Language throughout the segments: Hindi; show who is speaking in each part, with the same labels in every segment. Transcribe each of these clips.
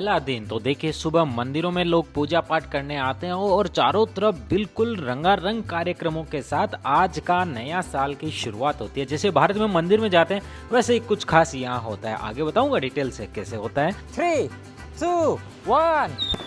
Speaker 1: पहला दिन तो देखिए सुबह मंदिरों में लोग पूजा पाठ करने आते हैं और चारों तरफ बिल्कुल रंगारंग कार्यक्रमों के साथ आज का नया साल की शुरुआत होती है। जैसे भारत में मंदिर में जाते हैं वैसे ही कुछ खास यहाँ होता है। आगे बताऊंगा डिटेल से कैसे होता है। 3, 2, 1।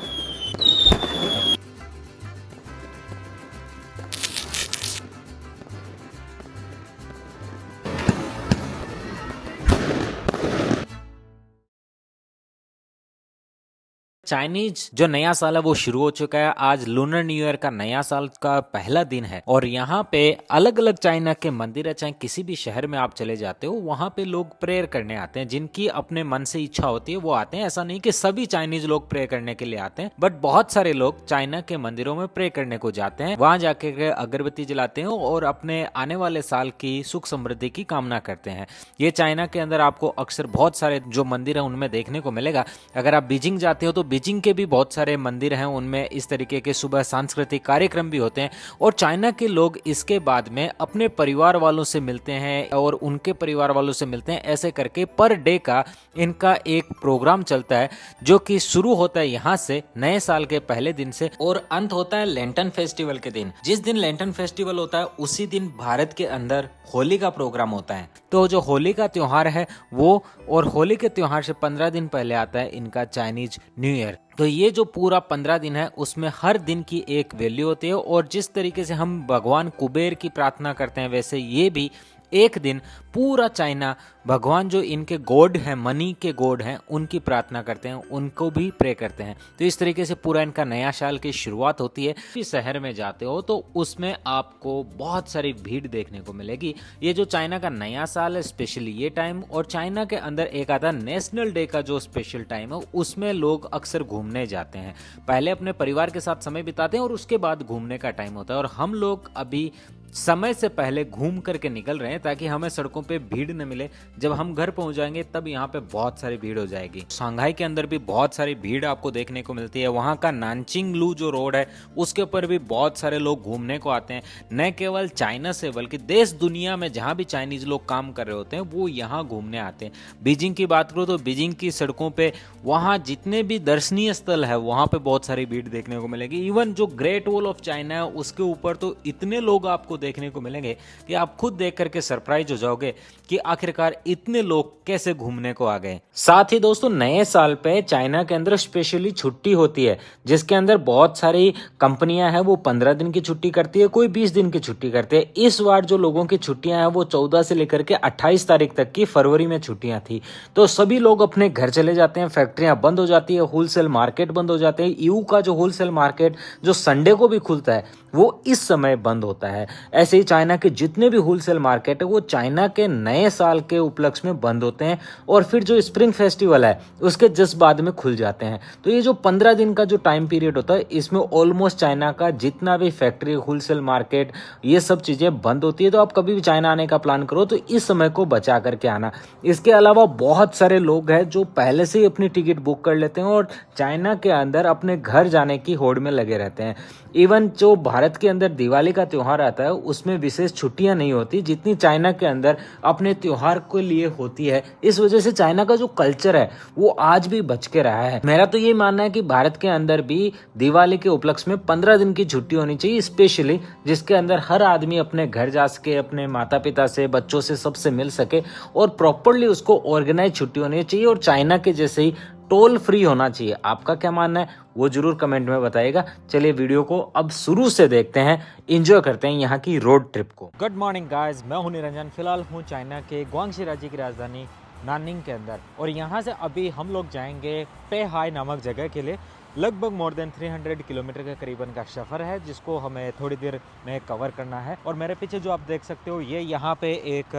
Speaker 1: चाइनीज जो नया साल है वो शुरू हो चुका है। आज लूनर न्यू ईयर का नया साल का पहला दिन है और यहाँ पे अलग अलग चाइना के मंदिर है। चाहे किसी भी शहर में आप चले जाते हो वहाँ पे लोग प्रेयर करने आते हैं। जिनकी अपने मन से इच्छा होती है वो आते हैं। ऐसा नहीं कि सभी चाइनीज लोग प्रे करने के लिए आते हैं, बट बहुत सारे लोग चाइना के मंदिरों में प्रे करने को जाते हैं। वहां जाके अगरबत्ती जलाते हैं और अपने आने वाले साल की सुख समृद्धि की कामना करते हैं। ये चाइना के अंदर आपको अक्सर बहुत सारे जो मंदिर है उनमें देखने को मिलेगा। अगर आप बीजिंग जाते हो तो बीजिंग के भी बहुत सारे मंदिर हैं, उनमें इस तरीके के सुबह सांस्कृतिक कार्यक्रम भी होते हैं। और चाइना के लोग इसके बाद में अपने परिवार वालों से मिलते हैं और उनके परिवार वालों से मिलते हैं। ऐसे करके पर डे का इनका एक प्रोग्राम चलता है जो कि शुरू होता है यहाँ से नए साल के पहले दिन से और अंत होता है लेंटन फेस्टिवल के दिन। जिस दिन लेंटन फेस्टिवल होता है उसी दिन भारत के अंदर होली का प्रोग्राम होता है। तो जो होली का त्योहार है वो, और होली के त्योहार से 15 दिन पहले आता है इनका चाइनीज न्यू ईयर। तो ये जो पूरा 15 दिन है उसमें हर दिन की एक वैल्यू होती है। और जिस तरीके से हम भगवान कुबेर की प्रार्थना करते हैं वैसे ये भी एक दिन पूरा चाइना भगवान जो इनके गॉड हैं, मनी के गॉड हैं, उनकी प्रार्थना करते हैं, उनको भी प्रे करते हैं। तो इस तरीके से पूरा इनका नया साल की शुरुआत होती है। किसी शहर में जाते हो तो उसमें आपको बहुत सारी भीड़ देखने को मिलेगी। ये जो चाइना का नया साल है स्पेशली ये टाइम, और चाइना के अंदर एक आता है नेशनल डे का जो स्पेशल टाइम है, उसमें लोग अक्सर घूमने जाते हैं। पहले अपने परिवार के साथ समय बिताते हैं और उसके बाद घूमने का टाइम होता है। और हम लोग अभी समय से पहले घूम करके निकल रहे हैं ताकि हमें सड़कों पे भीड़ न मिले। जब हम घर पहुंच जाएंगे तब यहाँ पे बहुत सारी भीड़ हो जाएगी। शंघाई के अंदर भी बहुत सारी भीड़ आपको देखने को मिलती है। वहाँ का नानचिंग लू जो रोड है उसके ऊपर भी बहुत सारे लोग घूमने को आते हैं। न केवल चाइना से बल्कि देश दुनिया में जहाँ भी चाइनीज लोग काम कर रहे होते हैं वो यहाँ घूमने आते हैं। बीजिंग की बात करो तो बीजिंग की सड़कों पे वहाँ जितने भी दर्शनीय स्थल है वहाँ पे बहुत सारी भीड़ देखने को मिलेगी। इवन जो ग्रेट वॉल ऑफ चाइना है उसके ऊपर तो इतने लोग आपको देखने को मिलेंगे कि आप खुद देख करके सरप्राइज हो जाओगे कि आखिरकार इतने लोग कैसे घूमने को आ गए। साथ ही दोस्तों नए साल पे चाइना के अंदर स्पेशली छुट्टी होती है जिसके अंदर बहुत सारी कंपनियां हैं वो 15 दिन की छुट्टी करती है, कोई 20 दिन की छुट्टी करती है। इस बार जो लोगों की छुट्टियां हैं वो 14 से लेकर के 28 तारीख तक की फरवरी में छुट्टियां थी। तो सभी लोग अपने घर चले जाते हैं, फैक्ट्रियां बंद हो जाती है, होलसेल मार्केट बंद हो जाते हैं। ईयू का जो होलसेल मार्केट जो संडे को भी खुलता है वो इस समय बंद होता है। ऐसे ही चाइना के जितने भी होलसेल मार्केट है वो चाइना के नए साल के उपलक्ष्य में बंद होते हैं और फिर जो स्प्रिंग फेस्टिवल है उसके जस्ट बाद में खुल जाते हैं। तो ये जो 15 दिन का जो टाइम पीरियड होता है इसमें ऑलमोस्ट चाइना का जितना भी फैक्ट्री, होलसेल मार्केट, ये सब चीजें बंद होती है। तो आप कभी भी चाइना आने का प्लान करो तो इस समय को बचा करके आना। इसके अलावा बहुत सारे लोग हैं जो पहले से ही अपनी टिकट बुक कर लेते हैं और चाइना के अंदर अपने घर जाने की होड़ में लगे रहते हैं। इवन जो भारत के अंदर दिवाली का त्योहार आता है उसमें विशेष छुट्टियां नहीं होती जितनी चाइना के अंदर अपने त्योहार के लिए होती है। इस वजह से चाइना का जो कल्चर है वो आज भी बच के रहा है। मेरा तो ये मानना है कि भारत के अंदर भी दिवाली के उपलक्ष्य में 15 दिन की छुट्टी होनी चाहिए स्पेशली, जिसके अंदर हर आदमी अपने घर जा सके, अपने माता पिता से, बच्चों से, सबसे मिल सके और प्रॉपरली उसको ऑर्गेनाइज छुट्टी होनी चाहिए और चाइना के जैसे ही टोल फ्री होना चाहिए। आपका क्या मानना है वो जरूर कमेंट में बताइएगा। चलिए वीडियो को अब शुरू से देखते हैं, एंजॉय करते हैं यहाँ की रोड ट्रिप को। गुड मॉर्निंग गाइस, मैं हूं निरंजन। फिलहाल हूं चाइना के ग्वांगशी राज्य की राजधानी नाननिंग के अंदर और यहाँ से अभी हम लोग जाएंगे पेहाई नामक जगह के लिए। लगभग मोर देन 300 किलोमीटर के करीबन का सफ़र है जिसको हमें थोड़ी देर में कवर करना है। और मेरे पीछे जो आप देख सकते हो ये यहाँ पे एक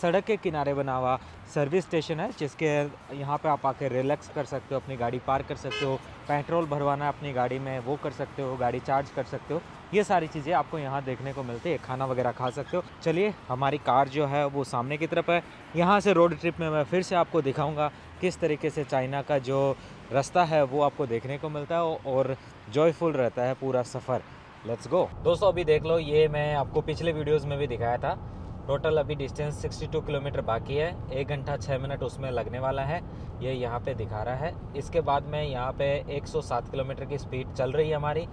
Speaker 1: सड़क के किनारे बना हुआ सर्विस स्टेशन है जिसके यहाँ पे आप आके रिलैक्स कर सकते हो, अपनी गाड़ी पार्क कर सकते हो, पेट्रोल भरवाना है अपनी गाड़ी में वो कर सकते हो, गाड़ी चार्ज कर सकते हो। ये सारी चीज़ें आपको यहाँ देखने को मिलती है। खाना वगैरह खा सकते हो। चलिए हमारी कार जो है वो सामने की तरफ है। यहाँ से रोड ट्रिप में मैं फिर से आपको दिखाऊँगा किस तरीके से चाइना का जो रास्ता है वो आपको देखने को मिलता है और जॉयफुल रहता है पूरा सफ़र। Let's go. दोस्तों अभी देख लो, ये मैं आपको पिछले वीडियोस में भी दिखाया था टोटल अभी डिस्टेंस 62 किलोमीटर बाकी है, 1 घंटा 6 मिनट उसमें लगने वाला है, ये यहाँ पे दिखा रहा है। इसके बाद में यहाँ पे 107 किलोमीटर की स्पीड चल रही है हमारी,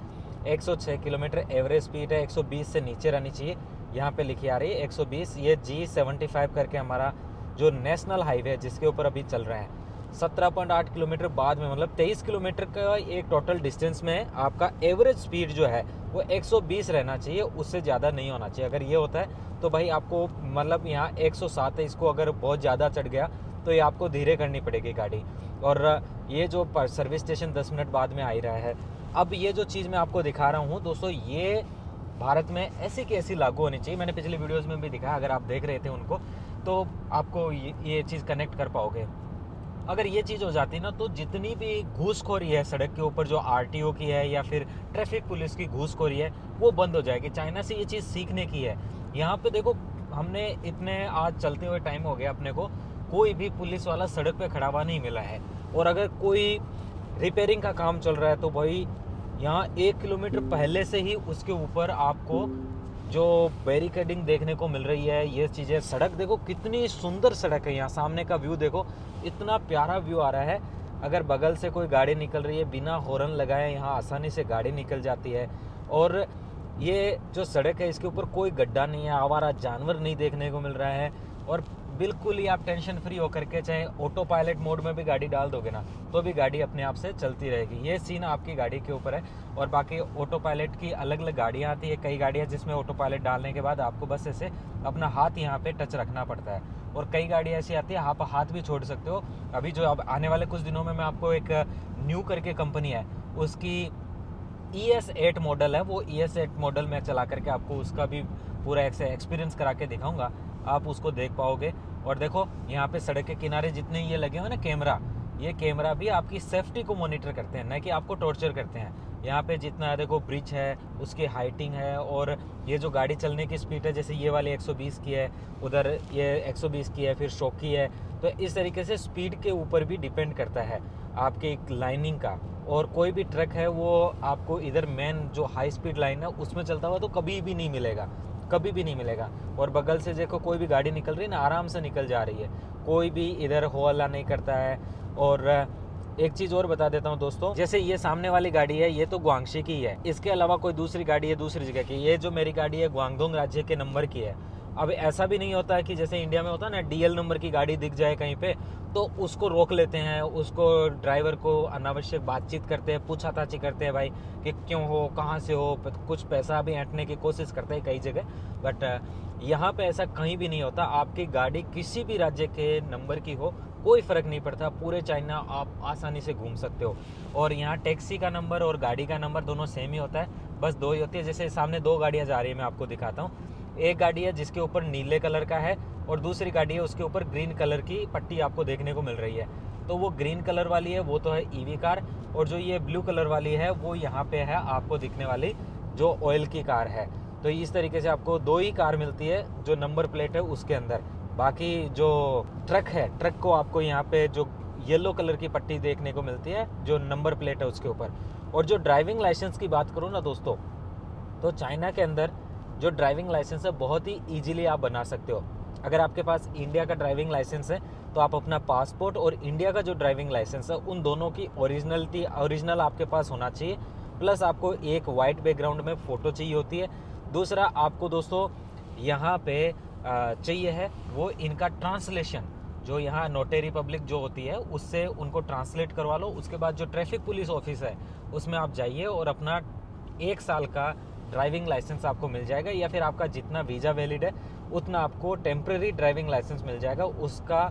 Speaker 1: 106 किलोमीटर एवरेज स्पीड है, 120 से नीचे रहनी चाहिए, यहाँ पे लिखी आ रही है 120। ये G75 करके हमारा जो नेशनल हाईवे है जिसके ऊपर अभी चल रहे हैं, 17.8 किलोमीटर बाद में, मतलब 23 किलोमीटर का एक टोटल डिस्टेंस में आपका एवरेज स्पीड जो है वो 120 रहना चाहिए, उससे ज़्यादा नहीं होना चाहिए। अगर ये होता है तो भाई आपको, मतलब यहाँ 107 है, इसको अगर बहुत ज़्यादा चढ़ गया तो ये आपको धीरे करनी पड़ेगी गाड़ी। और ये जो सर्विस स्टेशन 10 मिनट बाद में आ ही रहा है। अब ये जो चीज़ मैं आपको दिखा रहा हूँ दोस्तों, ये भारत में ऐसी की ऐसी लागू होनी चाहिए। मैंने पिछले वीडियोज़ में भी दिखाया, अगर आप देख रहे थे उनको तो आपको ये चीज़ कनेक्ट कर पाओगे। अगर ये चीज़ हो जाती ना तो जितनी भी घूसखोरी है सड़क के ऊपर, जो आरटीओ की है या फिर ट्रैफिक पुलिस की घूसखोरी है, वो बंद हो जाएगी। चाइना से ये चीज़ सीखने की है। यहाँ पे देखो, हमने इतने आज चलते हुए टाइम हो गया अपने को, कोई भी पुलिस वाला सड़क पे खड़ा हुआ नहीं मिला है। और अगर कोई रिपेयरिंग का काम चल रहा है तो भाई यहाँ 1 किलोमीटर पहले से ही उसके ऊपर आपको जो बैरिकेडिंग देखने को मिल रही है, ये चीज़ें। सड़क देखो कितनी सुंदर सड़क है, यहाँ सामने का व्यू देखो, इतना प्यारा व्यू आ रहा है। अगर बगल से कोई गाड़ी निकल रही है, बिना हॉर्न लगाए यहाँ आसानी से गाड़ी निकल जाती है। और ये जो सड़क है इसके ऊपर कोई गड्ढा नहीं है, आवारा जानवर नहीं देखने को मिल रहा है। और बिल्कुल ही आप टेंशन फ्री होकर के, चाहे ऑटो पायलट मोड में भी गाड़ी डाल दोगे ना तो भी गाड़ी अपने आप से चलती रहेगी। ये सीन आपकी गाड़ी के ऊपर है। और बाकी ऑटो पायलट की अलग अलग गाड़ियाँ आती है, कई गाड़ियाँ जिसमें ऑटो पायलट डालने के बाद आपको बस ऐसे अपना हाथ यहाँ पे टच रखना पड़ता है। और कई गाड़ियाँ ऐसी आती है आप हाथ भी छोड़ सकते हो। अभी जो अब आने वाले कुछ दिनों में मैं आपको एक न्यू करके कंपनी है, उसकी ES8 मॉडल है, वो ES8 मॉडल में चला करके आपको उसका भी पूरा एक्सपीरियंस करा के दिखाऊंगा, आप उसको देख पाओगे। और देखो यहाँ पे सड़क के किनारे जितने ये लगे हुए ना कैमरा, ये कैमरा भी आपकी सेफ्टी को मॉनिटर करते हैं, न कि आपको टॉर्चर करते हैं। यहाँ पे जितना देखो ब्रिज है, उसकी हाइटिंग है, और ये जो गाड़ी चलने की स्पीड है, जैसे ये वाली 120 की है, उधर ये 120 की है, फिर 100 की है। तो इस तरीके से स्पीड के ऊपर भी डिपेंड करता है आपके लाइनिंग का। और कोई भी ट्रक है वो आपको इधर मेन जो हाई स्पीड लाइन है उसमें चलता हुआ तो कभी भी नहीं मिलेगा, कभी भी नहीं मिलेगा। और बगल से देखो कोई भी गाड़ी निकल रही है ना, आराम से निकल जा रही है, कोई भी इधर हो हल्ला नहीं करता है। और एक चीज़ और बता देता हूँ दोस्तों, जैसे ये सामने वाली गाड़ी है, ये तो गुआंगशी की है, इसके अलावा कोई दूसरी गाड़ी है दूसरी जगह की। ये जो मेरी गाड़ी है गुआंगडोंग राज्य के नंबर की है। अब ऐसा भी नहीं होता है कि जैसे इंडिया में होता है ना, DL नंबर की गाड़ी दिख जाए कहीं पे तो उसको रोक लेते हैं, उसको ड्राइवर को अनावश्यक बातचीत करते हैं, पूछाताछी करते हैं भाई कि क्यों हो, कहाँ से हो, कुछ पैसा भी ऐंठने की कोशिश करते हैं कई जगह। बट यहाँ पे ऐसा कहीं भी नहीं होता। आपकी गाड़ी किसी भी राज्य के नंबर की हो, कोई फ़र्क नहीं पड़ता, पूरे चाइना आप आसानी से घूम सकते हो। और यहाँ टैक्सी का नंबर और गाड़ी का नंबर दोनों सेम ही होता है, बस 2 ही होती है। जैसे सामने 2 गाड़ियाँ जा रही है, मैं आपको दिखाता हूँ। एक गाड़ी है जिसके ऊपर नीले कलर का है और दूसरी गाड़ी है उसके ऊपर ग्रीन कलर की पट्टी आपको देखने को मिल रही है। तो वो ग्रीन कलर वाली है वो तो है EV कार, और जो ये ब्लू कलर वाली है वो यहाँ पे है आपको दिखने वाली जो ऑयल की कार है। तो इस तरीके से आपको 2 ही कार मिलती है जो नंबर प्लेट है उसके अंदर। बाकी जो ट्रक है, ट्रक को आपको यहाँ पे जो येलो कलर की पट्टी देखने को मिलती है जो नंबर प्लेट है उसके ऊपर। और जो ड्राइविंग लाइसेंस की बात करूँ ना दोस्तों, तो चाइना के अंदर जो ड्राइविंग लाइसेंस है बहुत ही ईजिली आप बना सकते हो। अगर आपके पास इंडिया का ड्राइविंग लाइसेंस है तो आप अपना पासपोर्ट और इंडिया का जो ड्राइविंग लाइसेंस है उन दोनों की ओरिजिनल आपके पास होना चाहिए। प्लस आपको एक वाइट बैकग्राउंड में फ़ोटो चाहिए होती है। दूसरा आपको दोस्तों यहाँ पे चाहिए है वो इनका ट्रांसलेशन, जो यहाँ नोटरी पब्लिक जो होती है उससे उनको ट्रांसलेट करवा लो। उसके बाद जो ट्रैफिक पुलिस ऑफिस है उसमें आप जाइए और अपना 1 साल का ड्राइविंग लाइसेंस आपको मिल जाएगा, या फिर आपका जितना वीज़ा वैलिड है उतना आपको टेम्प्रेरी ड्राइविंग लाइसेंस मिल जाएगा। उसका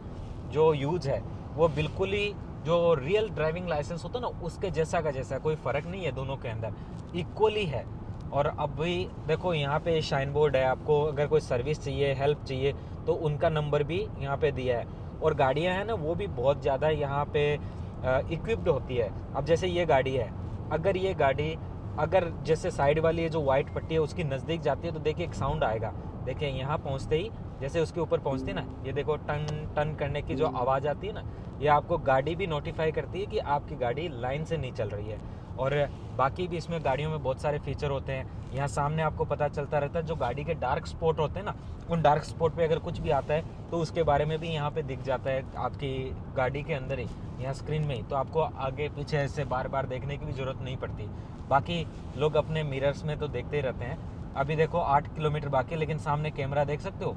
Speaker 1: जो यूज है वो बिल्कुल ही जो रियल ड्राइविंग लाइसेंस होता है ना उसके जैसा का जैसा, कोई फ़र्क नहीं है, दोनों के अंदर इक्वली है। और अभी देखो यहाँ पे शाइन बोर्ड है, आपको अगर कोई सर्विस चाहिए, हेल्प चाहिए तो उनका नंबर भी यहाँ पे दिया है। और गाड़ियाँ हैं ना वो भी बहुत ज़्यादा यहाँ पे इक्विप्ड होती है। अब जैसे ये गाड़ी है, अगर ये गाड़ी अगर जैसे साइड वाली है जो वाइट पट्टी है उसकी नज़दीक जाती है तो देखिए एक साउंड आएगा। देखिए यहाँ पहुँचते ही जैसे उसके ऊपर पहुँचती है ना, ये देखो टन टन करने की जो आवाज़ आती है ना, ये आपको गाड़ी भी नोटिफाई करती है कि आपकी गाड़ी लाइन से नहीं चल रही है। और बाकी भी इसमें गाड़ियों में बहुत सारे फीचर होते हैं। यहाँ सामने आपको पता चलता रहता है जो गाड़ी के डार्क स्पॉट होते हैं ना, उन डार्क स्पॉट पे अगर कुछ भी आता है तो उसके बारे में भी यहाँ पे दिख जाता है आपकी गाड़ी के अंदर ही, यहाँ स्क्रीन में ही। तो आपको आगे पीछे ऐसे बार बार देखने की भी ज़रूरत नहीं पड़ती। बाकी लोग अपने मिरर्स में तो देखते ही रहते हैं। अभी देखो 8 किलोमीटर बाकी है, लेकिन सामने कैमरा देख सकते हो।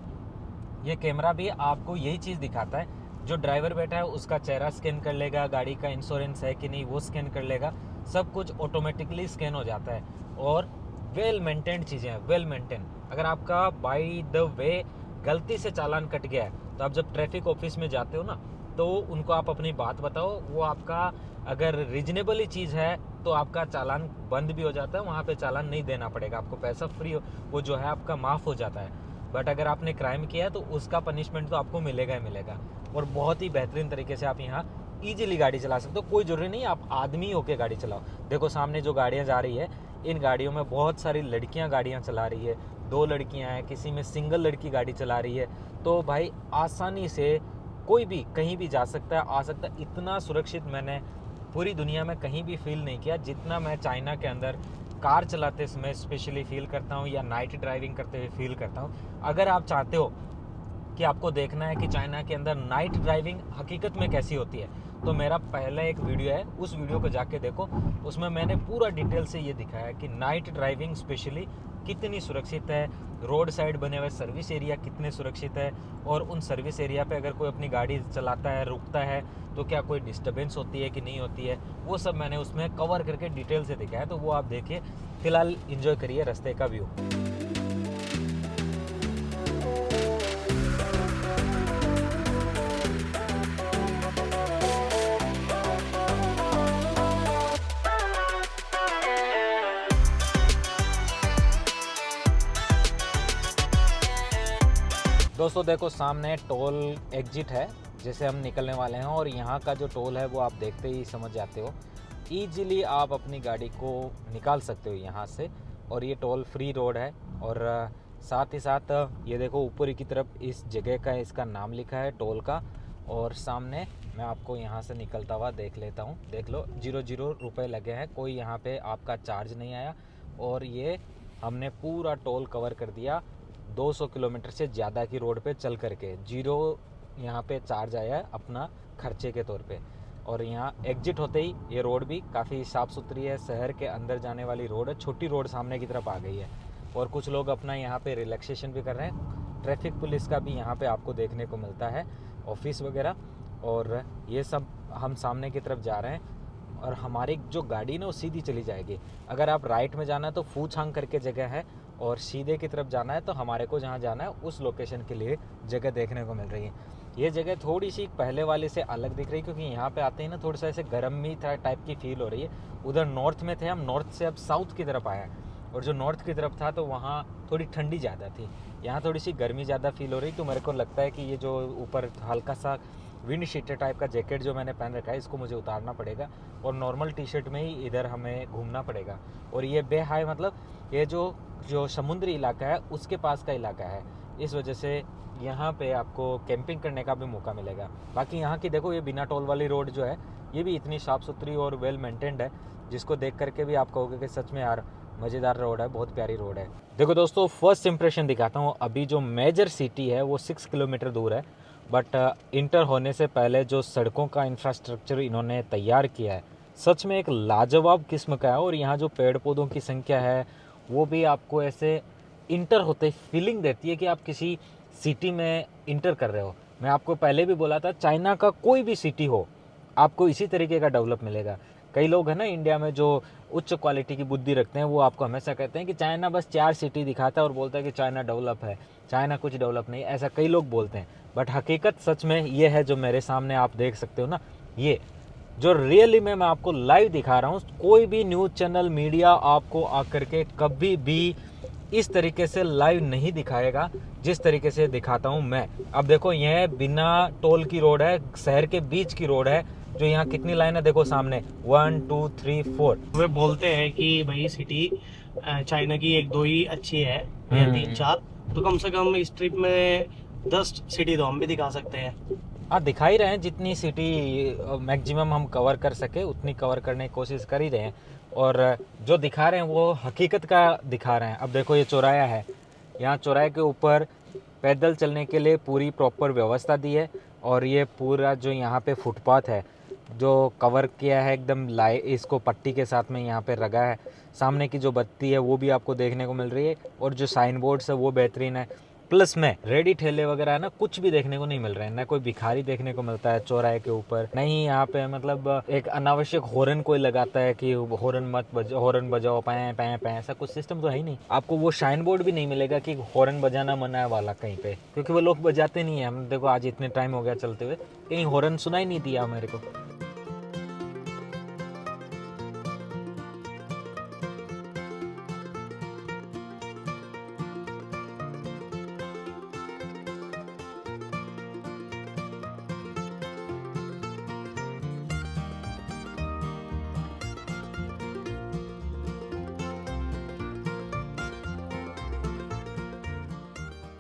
Speaker 1: ये कैमरा भी आपको यही चीज़ दिखाता है, जो ड्राइवर बैठा है उसका चेहरा स्कैन कर लेगा, गाड़ी का इंश्योरेंस है कि नहीं वो स्कैन कर लेगा, सब कुछ ऑटोमेटिकली स्कैन हो जाता है। और वेल मेंटेन्ड चीज़ें हैं, वेल मेंटेन। अगर आपका बाय द वे गलती से चालान कट गया है तो आप जब ट्रैफिक ऑफिस में जाते हो ना, तो उनको आप अपनी बात बताओ, वो आपका अगर रीजनेबल ही चीज़ है तो आपका चालान बंद भी हो जाता है, वहाँ पे चालान नहीं देना पड़ेगा आपको, पैसा फ्री वो जो है आपका माफ़ हो जाता है। बट अगर आपने क्राइम किया है तो उसका पनिशमेंट तो आपको मिलेगा ही मिलेगा। और बहुत ही बेहतरीन तरीके से आप यहाँ ईजिली गाड़ी चला सकते हो। कोई ज़रूरी नहीं आप आदमी होके गाड़ी चलाओ। देखो सामने जो गाड़ियाँ जा रही है, इन गाड़ियों में बहुत सारी लड़कियाँ गाड़ियाँ चला रही है। 2 लड़कियाँ हैं, किसी में सिंगल लड़की गाड़ी चला रही है। तो भाई आसानी से कोई भी कहीं भी जा सकता है, आ सकता है। इतना सुरक्षित मैंने पूरी दुनिया में कहीं भी फील नहीं किया जितना मैं चाइना के अंदर कार चलाते समय स्पेशली फील करता हूँ, या नाइट ड्राइविंग करते हुए फील करता हूँ। अगर आप चाहते हो कि आपको देखना है कि चाइना के अंदर नाइट ड्राइविंग हकीकत में कैसी होती है, तो मेरा पहला एक वीडियो है, उस वीडियो को जाके देखो। उसमें मैंने पूरा डिटेल से ये दिखाया कि नाइट ड्राइविंग स्पेशली कितनी सुरक्षित है, रोड साइड बने हुए सर्विस एरिया कितने सुरक्षित है, और उन सर्विस एरिया पे अगर कोई अपनी गाड़ी चलाता है, रुकता है, तो क्या कोई डिस्टर्बेंस होती है कि नहीं होती है, वो सब मैंने उसमें कवर करके डिटेल से दिखाया। तो वो आप देखिए, फिलहाल एंजॉय करिए रास्ते का व्यू। दोस्तों देखो सामने टोल एग्जिट है, जैसे हम निकलने वाले हैं, और यहाँ का जो टोल है वो आप देखते ही समझ जाते हो। ईजिली आप अपनी गाड़ी को निकाल सकते हो यहाँ से, और ये टोल फ्री रोड है। और साथ ही साथ ये देखो ऊपर की तरफ इस जगह का इसका नाम लिखा है टोल का, और सामने मैं आपको यहाँ से निकलता हुआ देख लेता हूँ। देख लो 0 रुपये लगे हैं, कोई यहाँ पे आपका चार्ज नहीं आया। और ये हमने पूरा टोल कवर कर दिया 200 किलोमीटर से ज़्यादा की रोड पे चल करके। 0 यहाँ पे चार्ज आया है अपना खर्चे के तौर पे। और यहाँ एग्जिट होते ही ये रोड भी काफ़ी साफ़ सुथरी है, शहर के अंदर जाने वाली रोड है। छोटी रोड सामने की तरफ आ गई है, और कुछ लोग अपना यहाँ पे रिलैक्सेशन भी कर रहे हैं। ट्रैफिक पुलिस का भी यहाँ पे आपको देखने को मिलता है, ऑफिस वगैरह। और ये सब हम सामने की तरफ जा रहे हैं, और हमारी जो गाड़ी ना वो सीधी चली जाएगी। अगर आप राइट में जाना है तो फूछांग करके जगह है, और सीधे की तरफ जाना है तो हमारे को जहाँ जाना है उस लोकेशन के लिए जगह देखने को मिल रही है। ये जगह थोड़ी सी पहले वाले से अलग दिख रही है, क्योंकि यहाँ पे आते ही ना थोड़ा सा ऐसे गर्मी टाइप की फील हो रही है। उधर नॉर्थ में थे हम, नॉर्थ से अब साउथ की तरफ आया, और जो नॉर्थ की तरफ था तो वहाँ थोड़ी ठंडी ज़्यादा थी, यहाँ थोड़ी सी गर्मी ज़्यादा फील हो रही। तो मेरे को लगता है कि ये जो ऊपर हल्का सा विंड शीटर टाइप का जैकेट जो मैंने पहन रखा है, इसको मुझे उतारना पड़ेगा, और नॉर्मल टी शर्ट में ही इधर हमें घूमना पड़ेगा। और ये बेहाय मतलब ये जो समुद्री इलाका है उसके पास का इलाका है, इस वजह से यहाँ पे आपको कैंपिंग करने का भी मौका मिलेगा। बाकी यहाँ की देखो ये बिना टोल वाली रोड जो है, ये भी इतनी साफ़ सुथरी और वेल मेंटेन्ड है, जिसको देख करके भी आप कहोगे कि सच में यार मज़ेदार रोड है, बहुत प्यारी रोड है। देखो दोस्तों फर्स्ट इंप्रेशन दिखाता हूँ। अभी जो मेजर सिटी है वो 6 किलोमीटर दूर है, बट इंटर होने से पहले जो सड़कों का इंफ्रास्ट्रक्चर इन्होंने तैयार किया है सच में एक लाजवाब किस्म का है। और यहाँ जो पेड़ पौधों की संख्या है वो भी आपको ऐसे इंटर होते फीलिंग देती है कि आप किसी सिटी में इंटर कर रहे हो। मैं आपको पहले भी बोला था, चाइना का कोई भी सिटी हो आपको इसी तरीके का डेवलप मिलेगा। कई लोग हैं ना इंडिया में जो उच्च क्वालिटी की बुद्धि रखते हैं, वो आपको हमेशा कहते हैं कि चाइना बस 4 सिटी दिखाता है और बोलता है कि चाइना डेवलप है, चाइना कुछ डेवलप नहीं, ऐसा कई लोग बोलते हैं। बट हकीकत सच में ये है जो मेरे सामने आप देख सकते हो ना, ये जो रियली में मैं आपको लाइव दिखा रहा हूँ। कोई भी न्यूज़ चैनल मीडिया आपको आकर के कभी भी इस तरीके से लाइव नहीं दिखाएगा जिस तरीके से दिखाता हूँ मैं। अब देखो यह बिना टोल की रोड है, शहर के बीच की रोड है, जो यहाँ कितनी लाइन है देखो सामने 1 2 3 4।
Speaker 2: वे बोलते हैं कि भाई सिटी चाइना की 1-2 ही अच्छी है या 3-4, तो कम से कम इस ट्रिप में 10 सिटी तो हम भी दिखा सकते हैं।
Speaker 1: हाँ, दिखा ही रहे हैं जितनी सिटी मैक्सिमम हम कवर कर सके उतनी कवर करने की कोशिश कर ही रहे हैं। और जो दिखा रहे हैं वो हकीकत का दिखा रहे हैं। अब देखो ये चौराया है, यहाँ चौराहे के ऊपर पैदल चलने के लिए पूरी प्रॉपर व्यवस्था दी है। और ये पूरा जो यहाँ पे फुटपाथ है जो कवर किया है एकदम लाए, इसको पट्टी के साथ में यहाँ पे लगा है। सामने की जो बत्ती है वो भी आपको देखने को मिल रही है और जो साइन बोर्ड्स है वो बेहतरीन है। प्लस में रेडी ठेले वगैरह है ना, कुछ भी देखने को नहीं मिल रहे हैं। ना कोई भिखारी देखने को मिलता है चौराहे के ऊपर, नहीं यहाँ पे मतलब एक अनावश्यक हॉर्न कोई लगाता है कि हॉर्न बजाओ पैं पैं पैं, ऐसा कुछ सिस्टम तो है ही नहीं। आपको वो शाइन बोर्ड भी नहीं मिलेगा कि हॉर्न बजाना मना है वाला कहीं पे, क्योंकि वो लोग बजाते नहीं है। हम देखो आज इतने टाइम हो गया चलते हुए, कहीं हॉर्न सुना ही नहीं दिया मेरे को।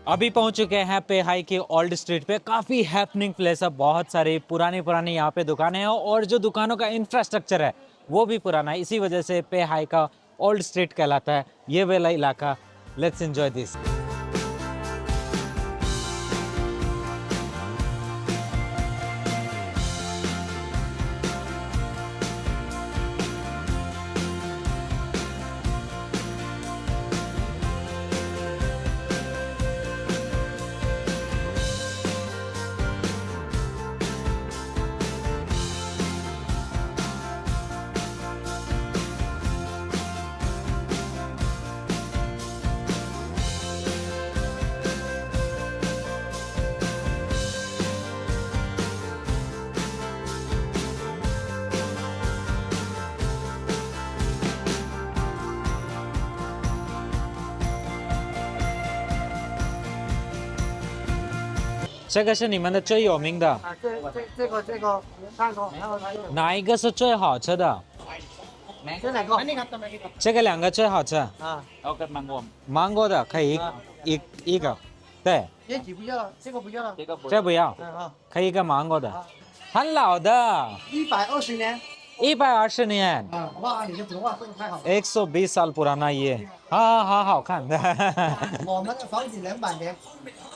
Speaker 1: अभी पहुंच चुके हैं पेहाई के ओल्ड स्ट्रीट पे। काफ़ी हैपनिंग प्लेस है, बहुत सारी पुरानी यहाँ पे दुकानें हैं और जो दुकानों का इंफ्रास्ट्रक्चर है वो भी पुराना है। इसी वजह से पेहाई का ओल्ड स्ट्रीट कहलाता है ये वाला इलाका। लेट्स एंजॉय दिस।这个是你们的最有名的，
Speaker 3: 啊，这个看过，然后还有
Speaker 1: 哪一个是最好吃的？
Speaker 3: 这两个
Speaker 1: 这个两个最好吃。
Speaker 3: 啊，
Speaker 1: 芒果的可以一个，对，
Speaker 3: 椰子不要了，这个不要了，
Speaker 1: 这不要，
Speaker 3: 嗯啊，
Speaker 1: 可以一个芒果的，很老的
Speaker 3: 120年
Speaker 1: ，120年
Speaker 3: 啊，哇，你的文化这个太好了。
Speaker 1: ，120 साल पुराना ये，हाँ好看。
Speaker 3: 我们的房子200年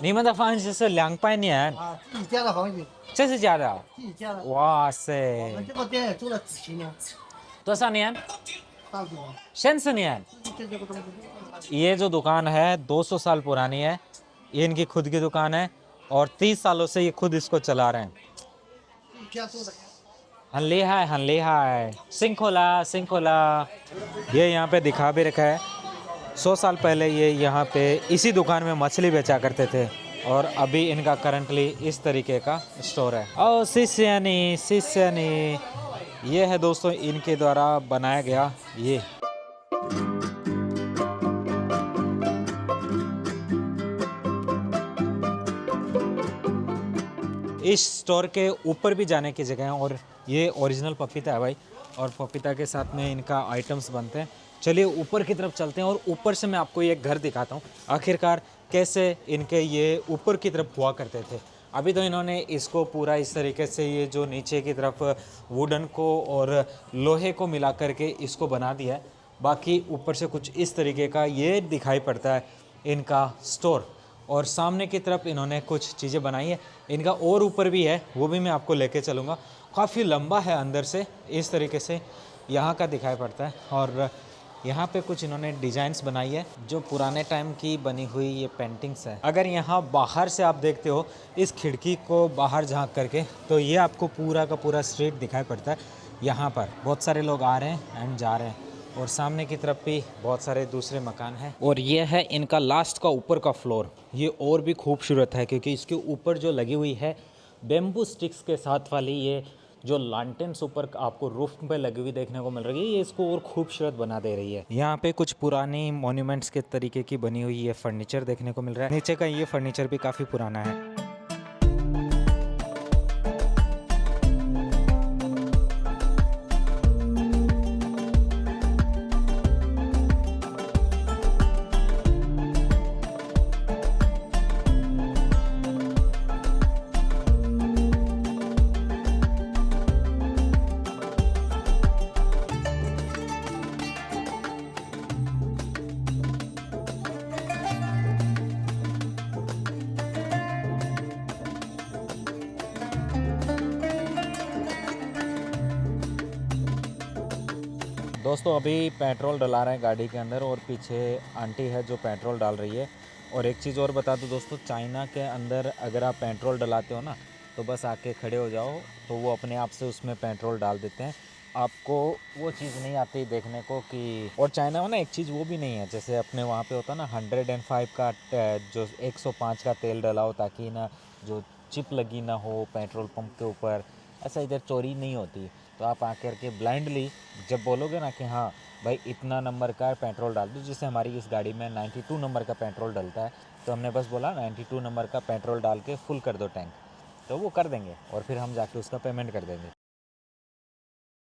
Speaker 1: 你们的房子是200年，
Speaker 3: 啊，自己家的房子，
Speaker 1: 这是假的？
Speaker 3: 自己家的。
Speaker 1: 哇
Speaker 3: 我
Speaker 1: 塞
Speaker 3: 们，这个店也住了几十年，
Speaker 1: 多少年
Speaker 3: 30年。
Speaker 1: ？30年。
Speaker 3: 这个东西，
Speaker 1: ये जो दुकान है 200 साल पुरानी है। ये इनकी खुद की दुकान है और 30 सालों से ये खुद इसको चला रहे हैं।
Speaker 3: 自己家做的。
Speaker 1: 很厉害很厉害，辛苦啦辛苦啦। ये यहाँ पे दिखा भी रखा है 100 साल पहले ये यहाँ पे इसी दुकान में मछली बेचा करते थे और अभी इनका करंटली इस तरीके का स्टोर है। और सिस्यानी ये है दोस्तों इनके द्वारा बनाया गया ये। इस स्टोर के ऊपर भी जाने की जगह है और ये ओरिजिनल पपीता है भाई, और पपीता के साथ में इनका आइटम्स बनते हैं। चलिए ऊपर की तरफ चलते हैं और ऊपर से मैं आपको ये घर दिखाता हूँ आखिरकार कैसे इनके ये ऊपर की तरफ हुआ करते थे। अभी तो इन्होंने इसको पूरा इस तरीके से ये जो नीचे की तरफ वुडन को और लोहे को मिला करके इसको बना दिया है। बाकी ऊपर से कुछ इस तरीके का ये दिखाई पड़ता है इनका स्टोर, और सामने की तरफ इन्होंने कुछ चीज़ें बनाई है। इनका और ऊपर भी है, वो भी मैं आपको लेके चलूँगा। काफ़ी लंबा है अंदर से, इस तरीके से यहाँ का दिखाई पड़ता है। और यहाँ पे कुछ इन्होंने डिज़ाइंस बनाई है जो पुराने टाइम की बनी हुई ये पेंटिंग्स है। अगर यहाँ बाहर से आप देखते हो इस खिड़की को बाहर झांक करके, तो ये आपको पूरा का पूरा स्ट्रीट दिखाई पड़ता है। यहाँ पर बहुत सारे लोग आ रहे हैं एंड जा रहे हैं, और सामने की तरफ भी बहुत सारे दूसरे मकान हैं। और ये है इनका लास्ट का ऊपर का फ्लोर। ये और भी खूबसूरत है क्योंकि इसके ऊपर जो लगी हुई है बेम्बू स्टिक्स के साथ वाली ये जो लालटेन्स ऊपर आपको रूफ पे लगी हुई देखने को मिल रही है, ये इसको और खूबसूरत बना दे रही है। यहाँ पे कुछ पुरानी मॉन्यूमेंट्स के तरीके की बनी हुई ये फर्नीचर देखने को मिल रहा है। नीचे का ये फर्नीचर भी काफ़ी पुराना है। दोस्तों अभी पेट्रोल डला रहे हैं गाड़ी के अंदर और पीछे आंटी है जो पेट्रोल डाल रही है। और एक चीज़ और बता दूं दोस्तों, चाइना के अंदर अगर आप पेट्रोल डलाते हो ना तो बस आके खड़े हो जाओ तो वो अपने आप से उसमें पेट्रोल डाल देते हैं। आपको वो चीज़ नहीं आती देखने को कि, और चाइना में ना एक चीज़ वो भी नहीं है जैसे अपने वहाँ पे होता ना 105 का जो 105 का तेल डलाओ ताकि ना जो चिप लगी ना हो पेट्रोल पंप के ऊपर, ऐसा इधर चोरी नहीं होती। तो आप आकर के ब्लाइंडली जब बोलोगे ना कि हाँ भाई इतना नंबर का पेट्रोल डाल दो, जैसे हमारी इस गाड़ी में 92 नंबर का पेट्रोल डलता है तो हमने बस बोला 92 नंबर का पेट्रोल डाल के फुल कर दो टैंक, तो वो कर देंगे और फिर हम जाके उसका पेमेंट कर देंगे।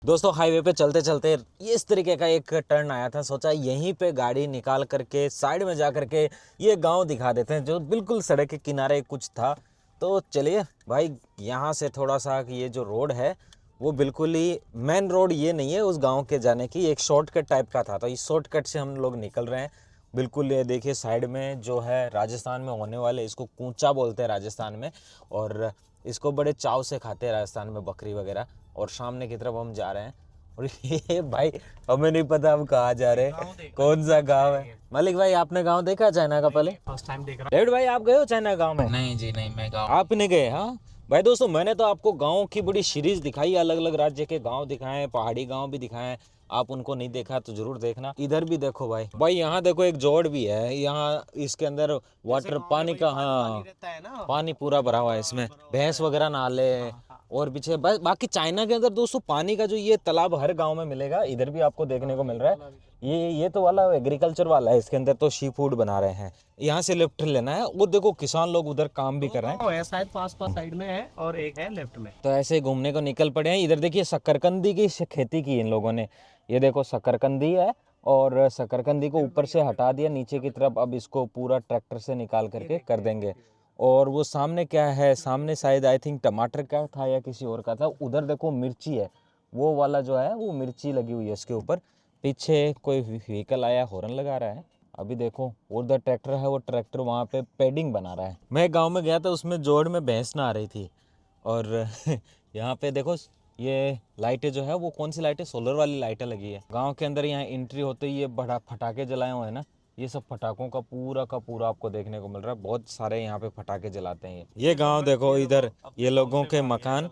Speaker 1: दोस्तों हाईवे पे चलते चलते इस तरीके का एक टर्न आया था, सोचा यहीं पे गाड़ी निकाल करके साइड में जा करके ये गांव दिखा देते हैं जो बिल्कुल सड़क के किनारे कुछ था। तो चलिए भाई, यहाँ से थोड़ा सा ये जो रोड है वो बिल्कुल ही मेन रोड ये नहीं है, उस गांव के जाने की एक शॉर्टकट टाइप का था, तो इस शॉर्टकट से हम लोग निकल रहे हैं। बिल्कुल ये देखिए साइड में जो है राजस्थान में होने वाले, इसको कूचा बोलते हैं राजस्थान में, और इसको बड़े चाव से खाते हैं राजस्थान में बकरी वगैरह। और सामने की तरफ हम जा रहे हैं और ये भाई हमें नहीं पता हम कहाँ जा रहे हैं, कौन सा गांव है। मलिक भाई आपने गांव देखा चाइना का पहले?
Speaker 2: फर्स्ट टाइम देख रहा
Speaker 1: डेविड भाई आप गए हो चाइना गांव में?
Speaker 4: नहीं जी नहीं, मैं गाँव
Speaker 1: आप नहीं गए? हाँ भाई दोस्तों, मैंने तो आपको गांव की बड़ी सीरीज दिखाई, अलग अलग राज्य के गांव दिखाए, पहाड़ी गांव भी दिखाए। आप उनको नहीं देखा तो जरूर देखना। इधर भी देखो भाई, यहाँ देखो एक जोड़ भी है, यहाँ इसके अंदर वाटर पानी का, हाँ
Speaker 2: रहता है ना,
Speaker 1: पानी पूरा भरा हुआ है इसमें, भैंस वगैरह नहा ले। और पीछे बस बाकी चाइना के अंदर दोस्तों पानी का जो ये तालाब हर गांव में मिलेगा, इधर भी आपको देखने को मिल रहा है। ये तो वाला एग्रीकल्चर वाला है, इसके अंदर तो सी फूड बना रहे हैं। यहाँ से लेफ्ट लेना है, वो देखो किसान लोग उधर काम भी कर रहे हैं।
Speaker 2: है शायद पास साइड में है और एक है लेफ्ट में।
Speaker 1: तो ऐसे ही घूमने को निकल पड़े हैं। इधर देखिए शकरकंदी की खेती की इन लोगों ने, ये देखो शकरकंदी है और शकरकंदी को ऊपर से हटा दिया नीचे की तरफ, अब इसको पूरा ट्रैक्टर से निकाल करके कर देंगे। और वो सामने क्या है, सामने शायद आई थिंक टमाटर का था या किसी और का था। उधर देखो मिर्ची है, वो वाला जो है वो मिर्ची लगी हुई है इसके ऊपर। पीछे कोई व्हीकल आया हॉर्न लगा रहा है। अभी देखो उधर ट्रैक्टर है, वो ट्रैक्टर वहाँ पे पेडिंग बना रहा है। मैं गांव में गया था, उसमें जोड़ में भैंस ना आ रही थी। और यहाँ पे देखो ये लाइटें जो है वो कौन सी लाइटें, सोलर वाली लाइटें लगी है। गांव के अंदर यहाँ एंट्री होते ही ये बड़ा फटाके जलाए हुए हैं ना, ये सब फटाकों का पूरा आपको देखने को मिल रहा है। बहुत सारे यहाँ पे फटाके जलाते हैं। ये गांव देखो, इधर ये लोगों के मकान,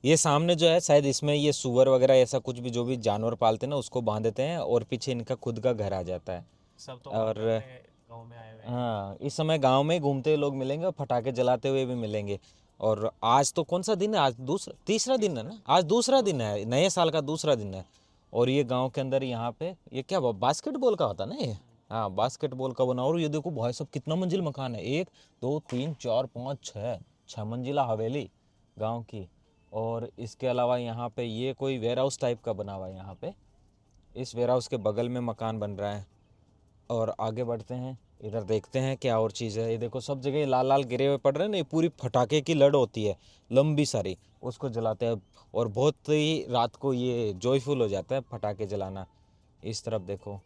Speaker 1: ये सामने जो है शायद इसमें ये सुअर वगैरह ऐसा कुछ भी जो भी जानवर पालते हैं ना उसको बांध देते हैं और पीछे इनका खुद का घर आ जाता है।
Speaker 2: सब तो
Speaker 1: और
Speaker 2: गांव में आए हुए हैं।
Speaker 1: हाँ, इस समय गांव में घूमते हुए लोग मिलेंगे और फटाके जलाते हुए भी मिलेंगे। और आज तो कौन सा दिन है, आज तीसरा दिन है ना, आज दूसरा दिन है, नए साल का दूसरा दिन है। और ये गांव के अंदर यहाँ पे ये क्या बास्केटबॉल का होता ना ये, हाँ बास्केटबॉल का बना। और ये देखो भाई सब कितना मंजिल मकान है, 1 2 3 4 5 6 मंजिला हवेली गाँव की। और इसके अलावा यहाँ पे ये कोई वेयर हाउस टाइप का बना हुआ है यहाँ पे, इस वेयर हाउस के बगल में मकान बन रहा है। और आगे बढ़ते हैं, इधर देखते हैं क्या और चीज़ है। ये देखो सब जगह ये लाल लाल गिरे हुए पड़ रहे हैं ना, ये पूरी फटाके की लड़ होती है लंबी सारी, उसको जलाते हैं। और बहुत ही रात को ये जॉयफुल हो जाता है फटाके जलाना। इस तरफ देखो,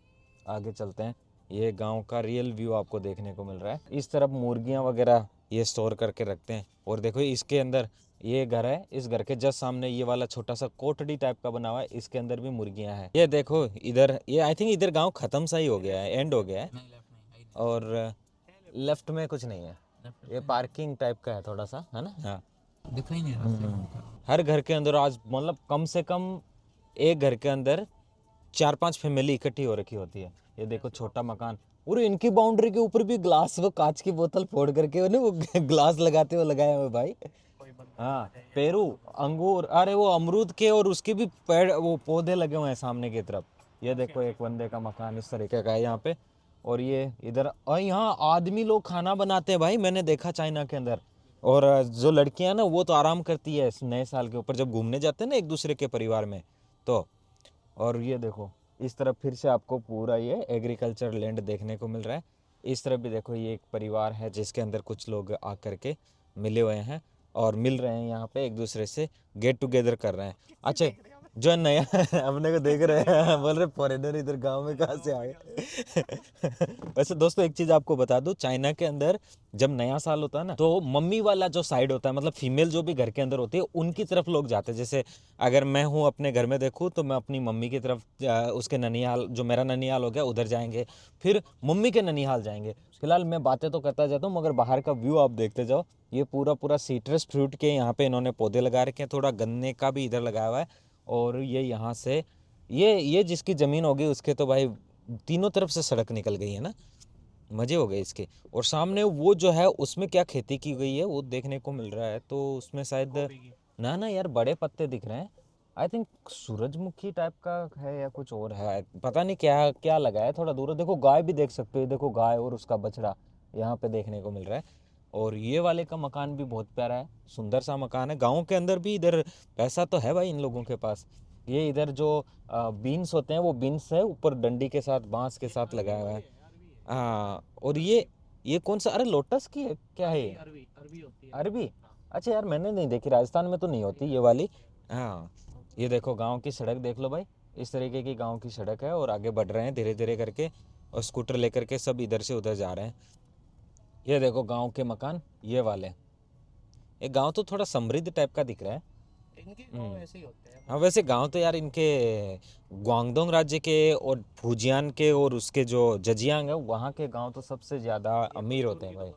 Speaker 1: आगे चलते हैं, ये गांव का रियल व्यू आपको देखने को मिल रहा है। इस तरफ मुर्गियां वगैरह ये स्टोर करके रखते हैं। और देखो इसके अंदर ये घर है, इस घर के जस्ट सामने ये वाला छोटा सा कोठड़ी टाइप का बना हुआ है, इसके अंदर भी मुर्गियां हैं। ये देखो इधर, ये आई थिंक इधर गांव खत्म सा ही हो गया है, एंड हो गया है।
Speaker 4: नहीं, लेफ्ट नहीं,
Speaker 1: और लेफ्ट में कुछ नहीं है, ये पार्किंग टाइप का है थोड़ा सा, है ना। हाँ
Speaker 4: दिख ही नहीं रहा।
Speaker 1: हर घर के अंदर आज मतलब कम से कम एक घर के अंदर 4-5 फैमिली इकट्ठी हो रखी होती है। ये देखो छोटा मकान, और इनकी बाउंड्री के ऊपर भी ग्लास, वो कांच की बोतल फोड़ करके उन्हें वो ग्लास लगाते हुए लगाए हुए भाई। हाँ पेरू अंगूर, अरे वो अमरूद के, और उसके भी पेड़ वो पौधे लगे हुए हैं सामने की तरफ। ये देखो एक बंदे का मकान इस तरीके का है यहाँ पे। और ये इधर, और यहाँ आदमी लोग खाना बनाते हैं भाई, मैंने देखा चाइना के अंदर। और जो लड़कियां ना वो तो आराम करती है इस नए साल के ऊपर जब घूमने जाते हैं ना एक दूसरे के परिवार में तो। और ये देखो इस तरफ फिर से आपको पूरा ये एग्रीकल्चर लैंड देखने को मिल रहा है। इस तरफ भी देखो ये एक परिवार है जिसके अंदर कुछ लोग आ करके मिले हुए हैं और मिल रहे हैं यहाँ पे, एक दूसरे से गेट टुगेदर कर रहे हैं। अच्छा जो नया अपने को देख रहे हैं बोल रहे फॉरेनर इधर गांव में कहाँ से आए। वैसे दोस्तों एक चीज आपको बता दूं, चाइना के अंदर जब नया साल होता है ना, तो मम्मी वाला जो साइड होता है, मतलब फीमेल जो भी घर के अंदर होती है, उनकी तरफ लोग जाते हैं। जैसे अगर मैं हूँ अपने घर में देखूँ तो मैं अपनी मम्मी की तरफ उसके ननिहाल, जो मेरा ननिहाल हो गया, उधर जाएंगे, फिर मम्मी के ननिहाल जाएंगे। फिलहाल मैं बातें तो करता जाता हूँ मगर बाहर का व्यू आप देखते जाओ। ये पूरा पूरा सीट्रस फ्रूट के यहाँ पे इन्होंने पौधे लगा रखे हैं, थोड़ा गन्ने का भी इधर लगाया हुआ है। और ये यहाँ से ये जिसकी ज़मीन होगी उसके तो भाई तीनों तरफ से सड़क निकल गई है ना, मज़े हो गए इसके। और सामने वो जो है उसमें क्या खेती की गई है वो देखने को मिल रहा है, तो उसमें शायद ना ना यार बड़े पत्ते दिख रहे हैं। आई थिंक सूरजमुखी टाइप का है या कुछ और है, पता नहीं क्या क्या लगा है। थोड़ा दूर देखो गाय भी देख सकते हो, देखो गाय और उसका बछड़ा यहाँ पे देखने को मिल रहा है। और ये वाले का मकान भी बहुत प्यारा है, सुंदर सा मकान है। गाँव के अंदर भी इधर पैसा तो है भाई इन लोगों के पास। ये इधर जो बीन्स होते हैं वो बीन्स है, ऊपर डंडी के साथ बांस के साथ लगाया हुआ है। हाँ, और ये कौन सा, अरे लोटस की है क्या है ये?
Speaker 2: अरबी होती है।
Speaker 1: अरबी? अच्छा यार मैंने नहीं देखी, राजस्थान में तो नहीं होती ये वाली। हाँ, ये देखो गांव की सड़क देख लो भाई, इस तरीके की गांव की सड़क है। और आगे बढ़ रहे हैं धीरे धीरे करके, और स्कूटर लेकर के सब इधर से उधर जा रहे हैं। ये देखो गांव के मकान ये वाले। ये गांव तो थोड़ा समृद्ध टाइप का दिख रहा है।
Speaker 2: इनके गाँव ऐसे ही होते हैं।
Speaker 1: हाँ वैसे गांव तो यार इनके ग्वांगडोंग राज्य के और फुजियान के और उसके जो जजियांग है वहाँ के गांव तो सबसे ज़्यादा अमीर होते हैं भाई।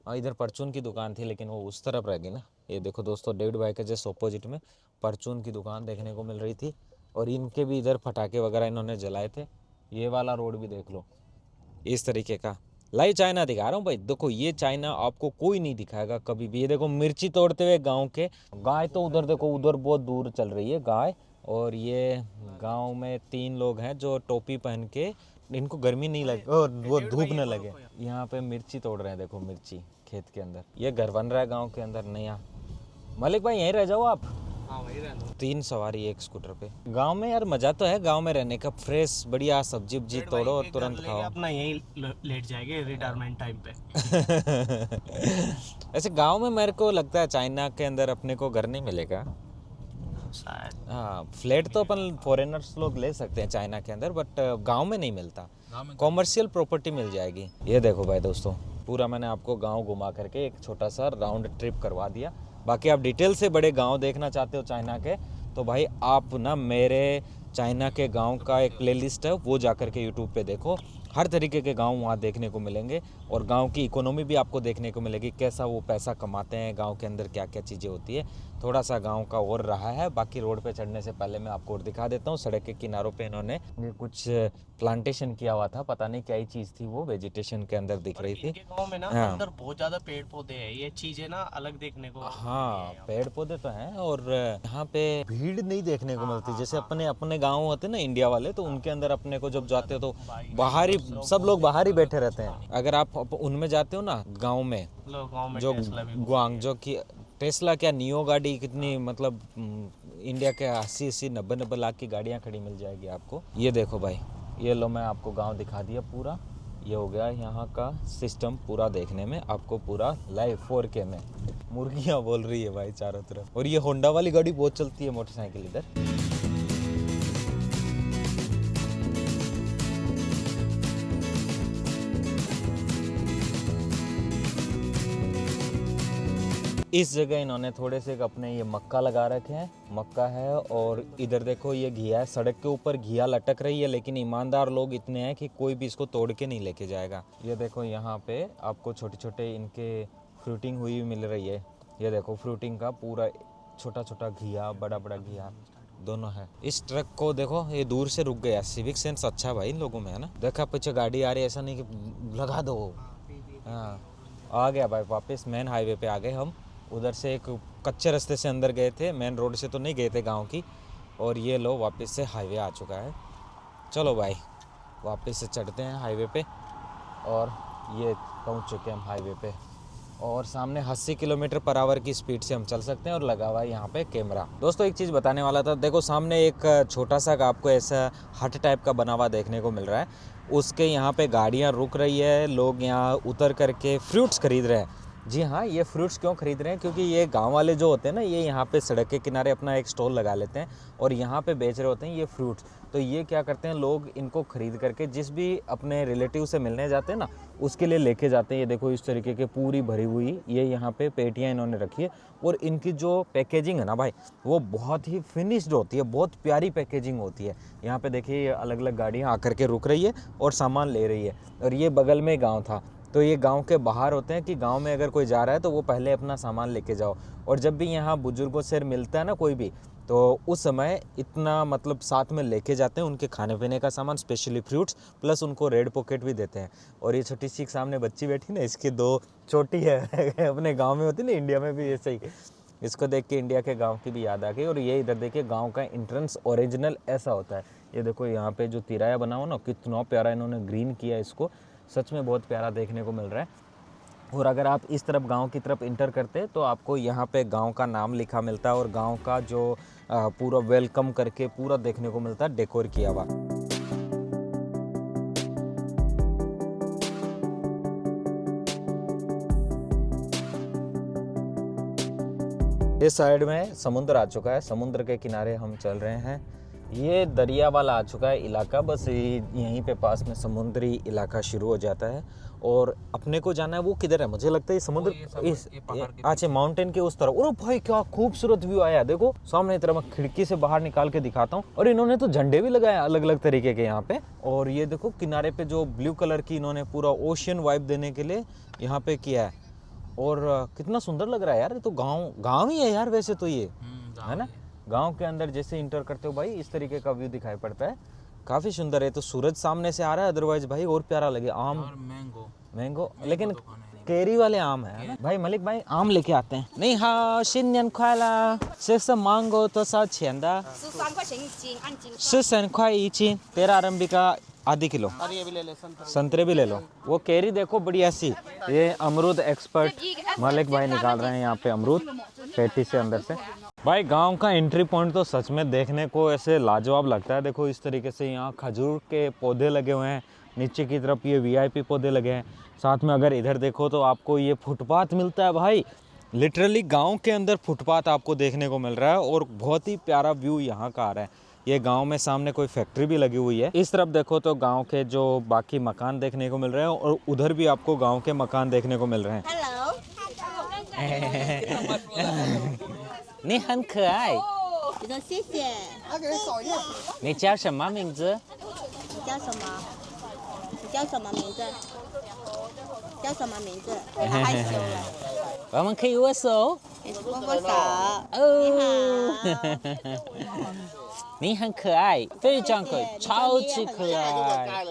Speaker 1: हाँ इधर परचून की दुकान थी लेकिन वो उस तरफ रह गई ना। ये देखो दोस्तों, डेविड भाई के जस्ट ऑपोजिट में परचून की दुकान देखने को मिल रही थी। और इनके भी इधर पटाखे वगैरह इन्होंने जलाए थे। ये वाला रोड भी देख लो, इस तरीके का लाइव चाइना दिखा रहा हूँ भाई। देखो ये चाइना आपको कोई नहीं दिखाएगा कभी भी। ये देखो मिर्ची तोड़ते हुए गांव के, गाय तो उधर देखो, उधर बहुत दूर चल रही है गाय। और ये गांव में 3 लोग हैं जो टोपी पहन के, इनको गर्मी नहीं लगे और वो धूप न लगे, यहाँ पे मिर्ची तोड़ रहे हैं। देखो मिर्ची खेत के अंदर, ये घर बन रहा है गाँव के अंदर नया। मलिक भाई यहीं रह जाओ आप।
Speaker 2: हाँ वही रहना।
Speaker 1: 3 सवारी एक स्कूटर पे। गांव में यार मजा तो है गांव में रहने का, फ्रेश बढ़िया सब्जी उब्जी तोड़ो और तुरंत खाओ।
Speaker 2: अपना यहीं लेट जाएंगे रिटायरमेंट टाइम पे।
Speaker 1: ऐसे गांव में मेरे को लगता है चाइना के अंदर अपने को घर नहीं मिलेगा
Speaker 2: शायद।
Speaker 1: हाँ, फ्लैट तो अपन फॉरेनर्स लोग ले सकते हैं चाइना के अंदर, बट गांव में नहीं मिलता।
Speaker 4: गाँव में
Speaker 1: कॉमर्शियल प्रॉपर्टी मिल जाएगी। ये देखो भाई दोस्तों, पूरा मैंने आपको गांव घुमा करके एक छोटा सा राउंड ट्रिप करवा दिया। बाकी आप डिटेल से बड़े गांव देखना चाहते हो चाइना के, तो भाई आप ना मेरे चाइना के गांव का एक प्लेलिस्ट है वो जा कर के यूट्यूब पे देखो। हर तरीके के गांव वहाँ देखने को मिलेंगे और गांव की इकोनॉमी भी आपको देखने को मिलेगी, कैसा वो पैसा कमाते हैं, गांव के अंदर क्या क्या चीज़ें होती है। थोड़ा सा गांव का और रहा है। बाकी रोड पे चढ़ने से पहले मैं आपको और दिखा देता हूँ। सड़क के किनारों पे इन्होंने ये कुछ प्लांटेशन किया हुआ था, पता नहीं क्या ही चीज़ थी वो, वेजिटेशन के अंदर दिख रही थी।
Speaker 2: इनके गाँव में ना
Speaker 1: हाँ।
Speaker 2: अंदर बहुत ज्यादा पेड़ पौधे हैं, ये चीजें ना अलग देखने को।
Speaker 1: हाँ पेड़ पौधे तो हैं और यहाँ पे भीड़ नहीं देखने को मिलती। जैसे अपने अपने गाँव होते ना इंडिया वाले, तो उनके अंदर अपने को जब जाते हो तो बाहर ही सब लोग बाहर ही बैठे रहते हैं। अगर आप उनमें जाते हो ना गाँव में,
Speaker 2: लोग गाँव में
Speaker 1: जो
Speaker 2: टेस्ला भी
Speaker 1: ग्वांगजो की टेस्ला क्या नियो गाड़ी कितनी, मतलब इंडिया के 80-90 लाख की गाड़ियाँ खड़ी मिल जाएगी आपको। ये देखो भाई, ये लो मैं आपको गांव दिखा दिया पूरा। ये हो गया यहाँ का सिस्टम पूरा देखने में आपको, पूरा लाइव 4K में। मुर्गियाँ बोल रही है भाई चारों तरफ। और ये होंडा वाली गाड़ी बहुत चलती है, मोटरसाइकिल इधर। इस जगह इन्होंने थोड़े से अपने ये मक्का लगा रखे हैं, मक्का है। और इधर देखो ये घिया है, सड़क के ऊपर घिया लटक रही है, लेकिन ईमानदार लोग इतने हैं कि कोई भी इसको तोड़ के नहीं लेके जाएगा। ये देखो यहाँ पे आपको छोटे छोटे इनके फ्रूटिंग हुई मिल रही है। ये देखो फ्रूटिंग का पूरा छोटा छोटा घिया, बड़ा बड़ा घिया दोनों है। इस ट्रक को देखो, ये दूर से रुक गया। सिविक सेंस अच्छा भाई इन लोगों में है ना। देखा पीछे गाड़ी आ रही है, ऐसा नहीं कि लगा दो। हाँ आ गया भाई, वापस मेन हाईवे पे आ गए हम। उधर से एक कच्चे रास्ते से अंदर गए थे, मेन रोड से तो नहीं गए थे गांव की। और ये लो वापस से हाईवे आ चुका है। चलो भाई वापस से चढ़ते हैं हाईवे पे। और ये पहुंच चुके हैं हम हाईवे पे। और सामने 80 किलोमीटर पर आवर की स्पीड से हम चल सकते हैं। और लगा हुआ है यहाँ पे कैमरा। दोस्तों एक चीज़ बताने वाला था, देखो सामने एक छोटा सा आपको ऐसा हट टाइप का बना हुआ देखने को मिल रहा है। उसके यहाँ पे गाड़ियाँ रुक रही है, लोग यहाँ उतर करके फ्रूट्स खरीद रहे हैं। जी हाँ, ये फ्रूट्स क्यों खरीद रहे हैं, क्योंकि ये गांव वाले जो होते हैं ना, ये यहाँ पे सड़क के किनारे अपना एक स्टॉल लगा लेते हैं और यहाँ पे बेच रहे होते हैं ये फ्रूट्स। तो ये क्या करते हैं, लोग इनको खरीद करके जिस भी अपने रिलेटिव से मिलने जाते हैं ना, उसके लिए लेके जाते हैं। ये देखो इस तरीके के पूरी भरी हुई ये यहाँ पे पेटियाँ इन्होंने रखी है और इनकी जो पैकेजिंग है ना भाई, वो बहुत ही फिनिश्ड होती है, बहुत प्यारी पैकेजिंग होती है। यहाँ पे देखिए ये अलग अलग गाड़ियाँ आकर के रुक रही है और सामान ले रही है। और ये बगल में गाँव था, तो ये गांव के बाहर होते हैं कि गांव में अगर कोई जा रहा है तो वो पहले अपना सामान लेके जाओ। और जब भी यहाँ बुजुर्गों से मिलता है ना कोई भी, तो उस समय इतना मतलब साथ में लेके जाते हैं उनके खाने पीने का सामान, स्पेशली फ्रूट्स, प्लस उनको रेड पॉकेट भी देते हैं। और ये छोटी सी सामने बच्ची बैठी ना, इसकी 2 चोटी है अपने गाँव में होती ना, इंडिया में भी ऐसे ही। इसको देख के इंडिया के गांव की भी याद आ गई। और ये इधर देखिए गांव का एंट्रेंस ओरिजिनल ऐसा होता है। ये देखो यहाँ पे जो तिराया बना हो ना, कितना प्यारा इन्होंने ग्रीन किया इसको, सच में बहुत प्यारा देखने को मिल रहा है। और अगर आप इस तरफ गांव की तरफ इंटर करते हैं तो आपको यहाँ पे गांव का नाम लिखा मिलता है और गांव का जो पूरा वेलकम करके पूरा देखने को मिलता है, डेकोर किया हुआ। इस साइड में समुद्र आ चुका है, समुद्र के किनारे हम चल रहे हैं। ये दरिया वाला आ चुका है इलाका, बस यहीं पे पास में समुद्री इलाका शुरू हो जाता है। और अपने को जाना है वो किधर है, मुझे लगता है समुद्र इस अच्छा माउंटेन के उस तरफ। और भाई क्या खूबसूरत व्यू आया, देखो सामने तरफ मैं खिड़की से बाहर निकाल के दिखाता हूँ। और इन्होंने तो झंडे भी लगाए अलग अलग तरीके के यहाँ पे। और ये देखो किनारे पे जो ब्लू कलर की इन्होंने पूरा ओशियन वाइब देने के लिए यहाँ पे किया है। और कितना सुंदर लग रहा है यार, ये तो गाँव ही है यार वैसे तो, ये है ना। गांव के अंदर जैसे इंटर करते हो भाई इस तरीके का व्यू दिखाई पड़ता है, काफी सुंदर है। तो सूरज सामने से आ रहा है, अदरवाइज भाई और प्यारा लगे। आम
Speaker 4: और
Speaker 1: मैंगो लेकिन केरी वाले आम है ना भाई। मलिक भाई आम लेके आते हैं। नहीं हाँ, शिन्यन ख्वाला से मांगो तो 13块钱一斤，按斤13块一斤，13 RMB का आधी किलो।
Speaker 2: और ये भी ले ले
Speaker 1: संतरे भी ले लो। वो केरी देखो बढ़िया सी। ये अमरूद एक्सपर्ट मलिक भाई निकाल रहे हैं यहाँ पे अमरूद पेटी से अंदर से। भाई गांव का एंट्री पॉइंट तो सच में देखने को ऐसे लाजवाब लगता है। देखो इस तरीके से यहाँ खजूर के पौधे लगे हुए हैं, नीचे की तरफ ये VIP पौधे लगे हैं। साथ में अगर इधर देखो तो आपको ये फुटपाथ मिलता है भाई, लिटरली गांव के अंदर फुटपाथ आपको देखने को मिल रहा है। और बहुत ही प्यारा व्यू यहाँ का आ रहा है। ये गांव में सामने कोई फैक्ट्री भी लगी हुई है। इस तरफ देखो तो गांव के जो बाकी मकान देखने को मिल रहे हैं और उधर भी आपको गांव के मकान देखने को मिल रहे हैं।你很可爱。
Speaker 5: 谢谢。
Speaker 3: 他给人扫一下。
Speaker 1: 你叫什么名字？
Speaker 5: 你叫什么？你叫什么名字？叫什么名字？他害羞了。
Speaker 1: 我们可以握手。
Speaker 5: 握握手。
Speaker 1: 哦。你很可爱，非常可爱，超级可爱。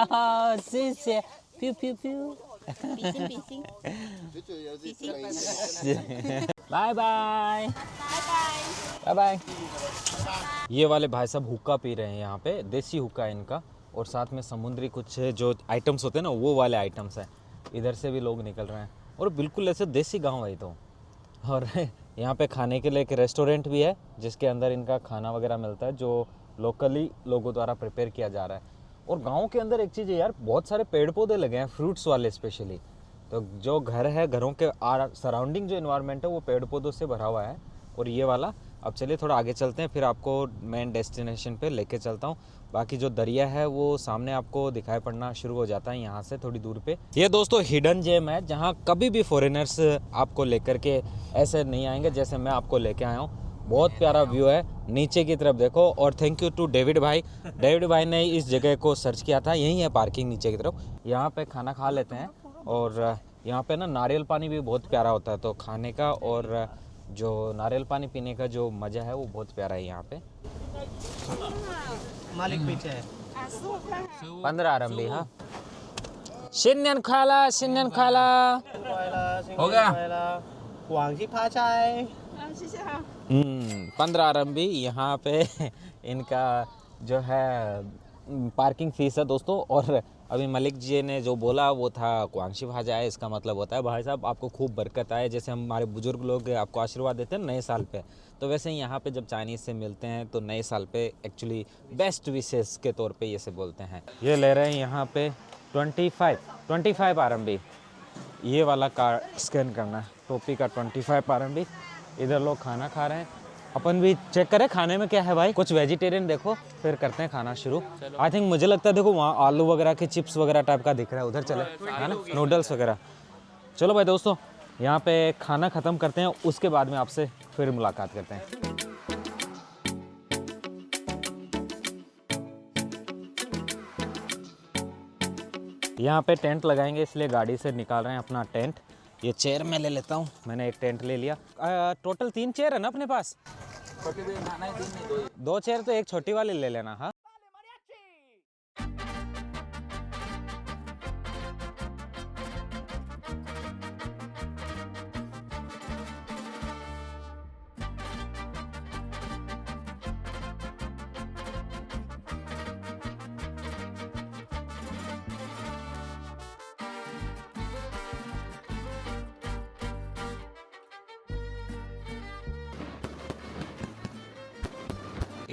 Speaker 1: 好，谢谢。biu biu biu。
Speaker 5: 比心比心。比心。
Speaker 1: bye bye bye bye. ये वाले भाई साहब हुक्का पी रहे हैं यहाँ पे, देसी हुक्का है इनका। और साथ में समुद्री कुछ जो आइटम्स होते हैं ना, वो वाले आइटम्स हैं। इधर से भी लोग निकल रहे हैं और बिल्कुल ऐसे देसी गांव है तो। और यहाँ पे खाने के लिए एक रेस्टोरेंट भी है जिसके अंदर इनका खाना वगैरह मिलता है, जो लोकली लोगों द्वारा प्रिपेयर किया जा रहा है। और गाँव के अंदर एक चीज़ है यार, बहुत सारे पेड़ पौधे लगे हैं, फ्रूट्स वाले स्पेशली। तो जो घर है, घरों के सराउंडिंग जो इन्वायरमेंट है वो पेड़ पौधों से भरा हुआ है। और ये वाला, अब चलिए थोड़ा आगे चलते हैं, फिर आपको मेन डेस्टिनेशन पे लेके चलता हूँ। बाकी जो दरिया है वो सामने आपको दिखाई पड़ना शुरू हो जाता है यहाँ से थोड़ी दूर पे। ये दोस्तों हिडन जेम है, जहाँ कभी भी फॉरेनर्स आपको लेकर के ऐसे नहीं आएंगे जैसे मैं आपको लेके आया हूँ। बहुत प्यारा व्यू है, नीचे की तरफ देखो। और थैंक यू टू डेविड भाई। डेविड भाई ने इस जगह को सर्च किया था, यही है पार्किंग नीचे की तरफ। यहाँ पे खाना खा लेते हैं। और यहाँ पे ना नारियल पानी भी बहुत प्यारा होता है, तो खाने का और जो नारियल पानी पीने का जो मज़ा है वो बहुत प्यारा है यहाँ पे।
Speaker 2: मालिक पीछे है।
Speaker 1: 15 RMB। हाँ, शिन्यन खाला शिन्यन खाला।
Speaker 4: हो गया।
Speaker 2: 广西发财。
Speaker 1: 15 RMB यहाँ पे इनका जो है पार्किंग फीस है दोस्तों। और अभी मलिक जी ने जो बोला वो था क्वांगशी भाजा है, इसका मतलब होता है भाई साहब आपको खूब बरकत आए। जैसे हमारे बुजुर्ग लोग आपको आशीर्वाद देते हैं नए साल पे, तो वैसे ही यहाँ पे जब चाइनीज़ से मिलते हैं तो नए साल पे एक्चुअली बेस्ट विशेष के तौर पे ये से बोलते हैं। ये ले रहे हैं यहाँ पे 25 RMB। ये वाला कार्ड स्कैन करना है। टोपी का 25 RMB। इधर लोग खाना खा रहे हैं, अपन भी चेक करें खाने में क्या है भाई। कुछ वेजिटेरियन देखो, फिर करते हैं खाना शुरू। आई थिंक मुझे लगता है देखो वहाँ आलू वगैरह के चिप्स वगैरह टाइप का दिख रहा है, उधर चले है ना, नूडल्स वगैरह। चलो भाई दोस्तों, यहाँ पे खाना ख़त्म करते हैं, उसके बाद में आपसे फिर मुलाकात करते हैं। यहाँ पे टेंट लगाएंगे, इसलिए गाड़ी से निकाल रहे हैं अपना टेंट। ये चेयर मैं ले लेता हूँ, मैंने एक टेंट ले लिया। टोटल 3 चेयर है ना अपने पास? 2 चेयर तो एक छोटी वाली ले लेना। हाँ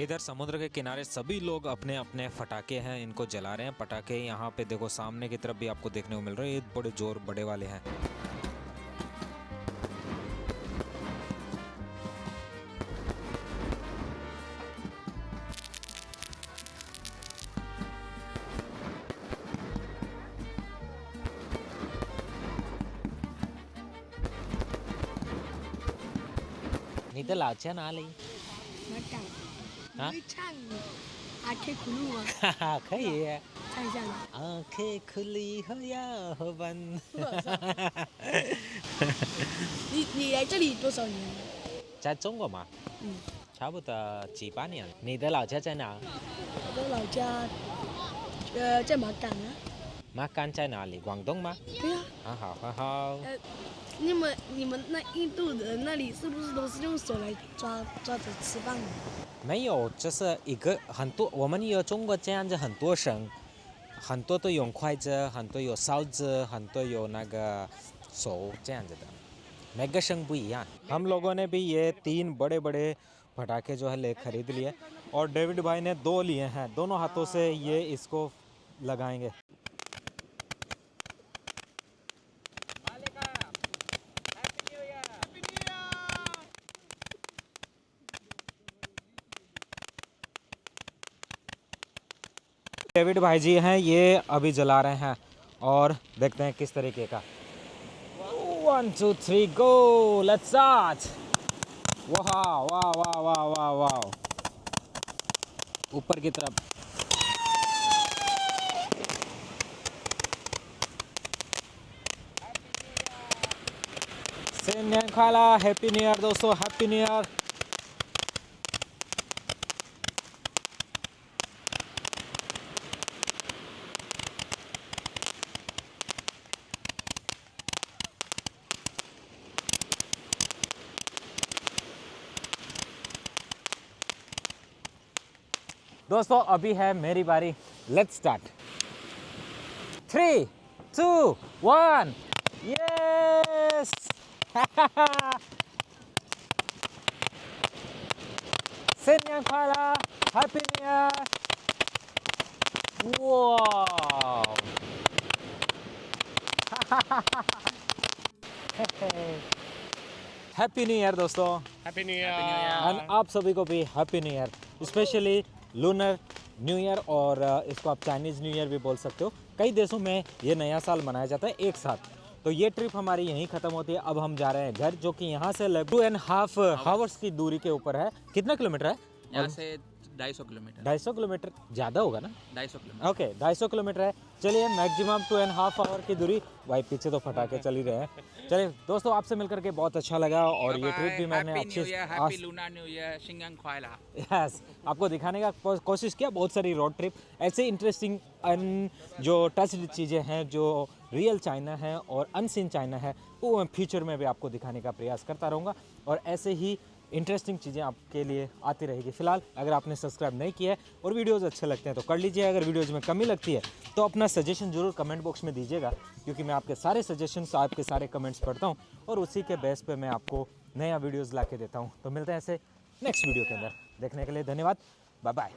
Speaker 1: इधर समुद्र के किनारे सभी लोग अपने अपने फटाके हैं, इनको जला रहे हैं। पटाखे यहाँ पे देखो सामने की तरफ भी आपको देखने को मिल रहे हैं, ये बड़े जोर बड़े वाले हैं। नहीं तो लाचा ना ले 啊？आंखें खुली हुआ可以唱一下吗？आंखें खुली हो या हो बंद
Speaker 6: 你来这里多少年了？
Speaker 1: 在中国嘛，差不多7、8年。你的老家在哪？
Speaker 6: 我的老家，在马岗啊。
Speaker 1: 马杆在哪里？广东吗？
Speaker 6: 对啊。
Speaker 1: 啊，好，好，好。
Speaker 6: 你们那印度人那里是不是都是用手来抓着吃饭的？
Speaker 1: 没有，就是一个很多，我们有中国这样子很多省，很多都用筷子，很多有勺子，很多有那个手这样子的，每个省不一样。हम लोगों ने भी ये 3 बड़े बड़े पटाखे जो है ले खरीद लिए, और डेविड भाई ने 2 लिए हैं। दोनों हाथों से ये इसको लगाएंगे। डेविड भाई जी हैं, ये अभी जला रहे हैं और देखते हैं किस तरीके का। 1 2 3 गो, लेट्स स्टार्ट। वाह वाह वाह वाह वाह वाह, ऊपर की तरफ। सिन्यान खाला, हैप्पी न्यू ईयर दोस्तों, हैप्पी न्यू ईयर। दोस्तों अभी है मेरी बारी, लेट्स स्टार्ट। 3 2 1 यस। सिन्यान खाला, happy new year. Wow happy new year दोस्तों,
Speaker 2: हैप्पी न्यू ईयर।
Speaker 1: एंड आप सभी को भी happy new year, specially lunar new year, और इसको आप चाइनीज़ न्यू ईयर भी बोल सकते हो। कई देशों में ये नया साल मनाया जाता है एक साथ। तो ये ट्रिप हमारी यहीं ख़त्म होती है। अब हम जा रहे हैं घर, जो कि यहाँ से लगभग 2.5 आवर्स की दूरी के ऊपर है। कितना किलोमीटर है
Speaker 4: यहाँ से? 250 किलोमीटर।
Speaker 1: 250 किलोमीटर ज़्यादा होगा ना?
Speaker 4: 250 किलोमीटर।
Speaker 1: ओके 250 किलोमीटर है। चलिए मैक्सिमम 2.5 आवर की दूरी। भाई पीछे तो फटाके चल ही रहे हैं। चलिए दोस्तों, आपसे मिलकर के बहुत अच्छा लगा, और ये ट्रिप भी मैंने
Speaker 4: हैप्पी लूनर न्यू ईयर, शिंगन ख्वाइला।
Speaker 1: यस, आपको दिखाने का कोशिश किया बहुत सारी रोड ट्रिप, ऐसे इंटरेस्टिंग जो टच्ड चीज़ें हैं, जो रियल चाइना है और अनसीन चाइना है, वो मैं फ्यूचर में भी आपको दिखाने का प्रयास करता रहूँगा, और ऐसे ही इंटरेस्टिंग चीज़ें आपके लिए आती रहेगी। फिलहाल अगर आपने सब्सक्राइब नहीं किया है और वीडियोज़ अच्छे लगते हैं तो कर लीजिए। अगर वीडियोज़ में कमी लगती है तो अपना सजेशन ज़रूर कमेंट बॉक्स में दीजिएगा, क्योंकि मैं आपके सारे सजेशंस, आपके सारे कमेंट्स पढ़ता हूँ, और उसी के बेस पे मैं आपको नया वीडियोज़ ला के देता हूँ। तो मिलते हैं ऐसे नेक्स्ट वीडियो के अंदर। देखने के लिए धन्यवाद, बाय बाय।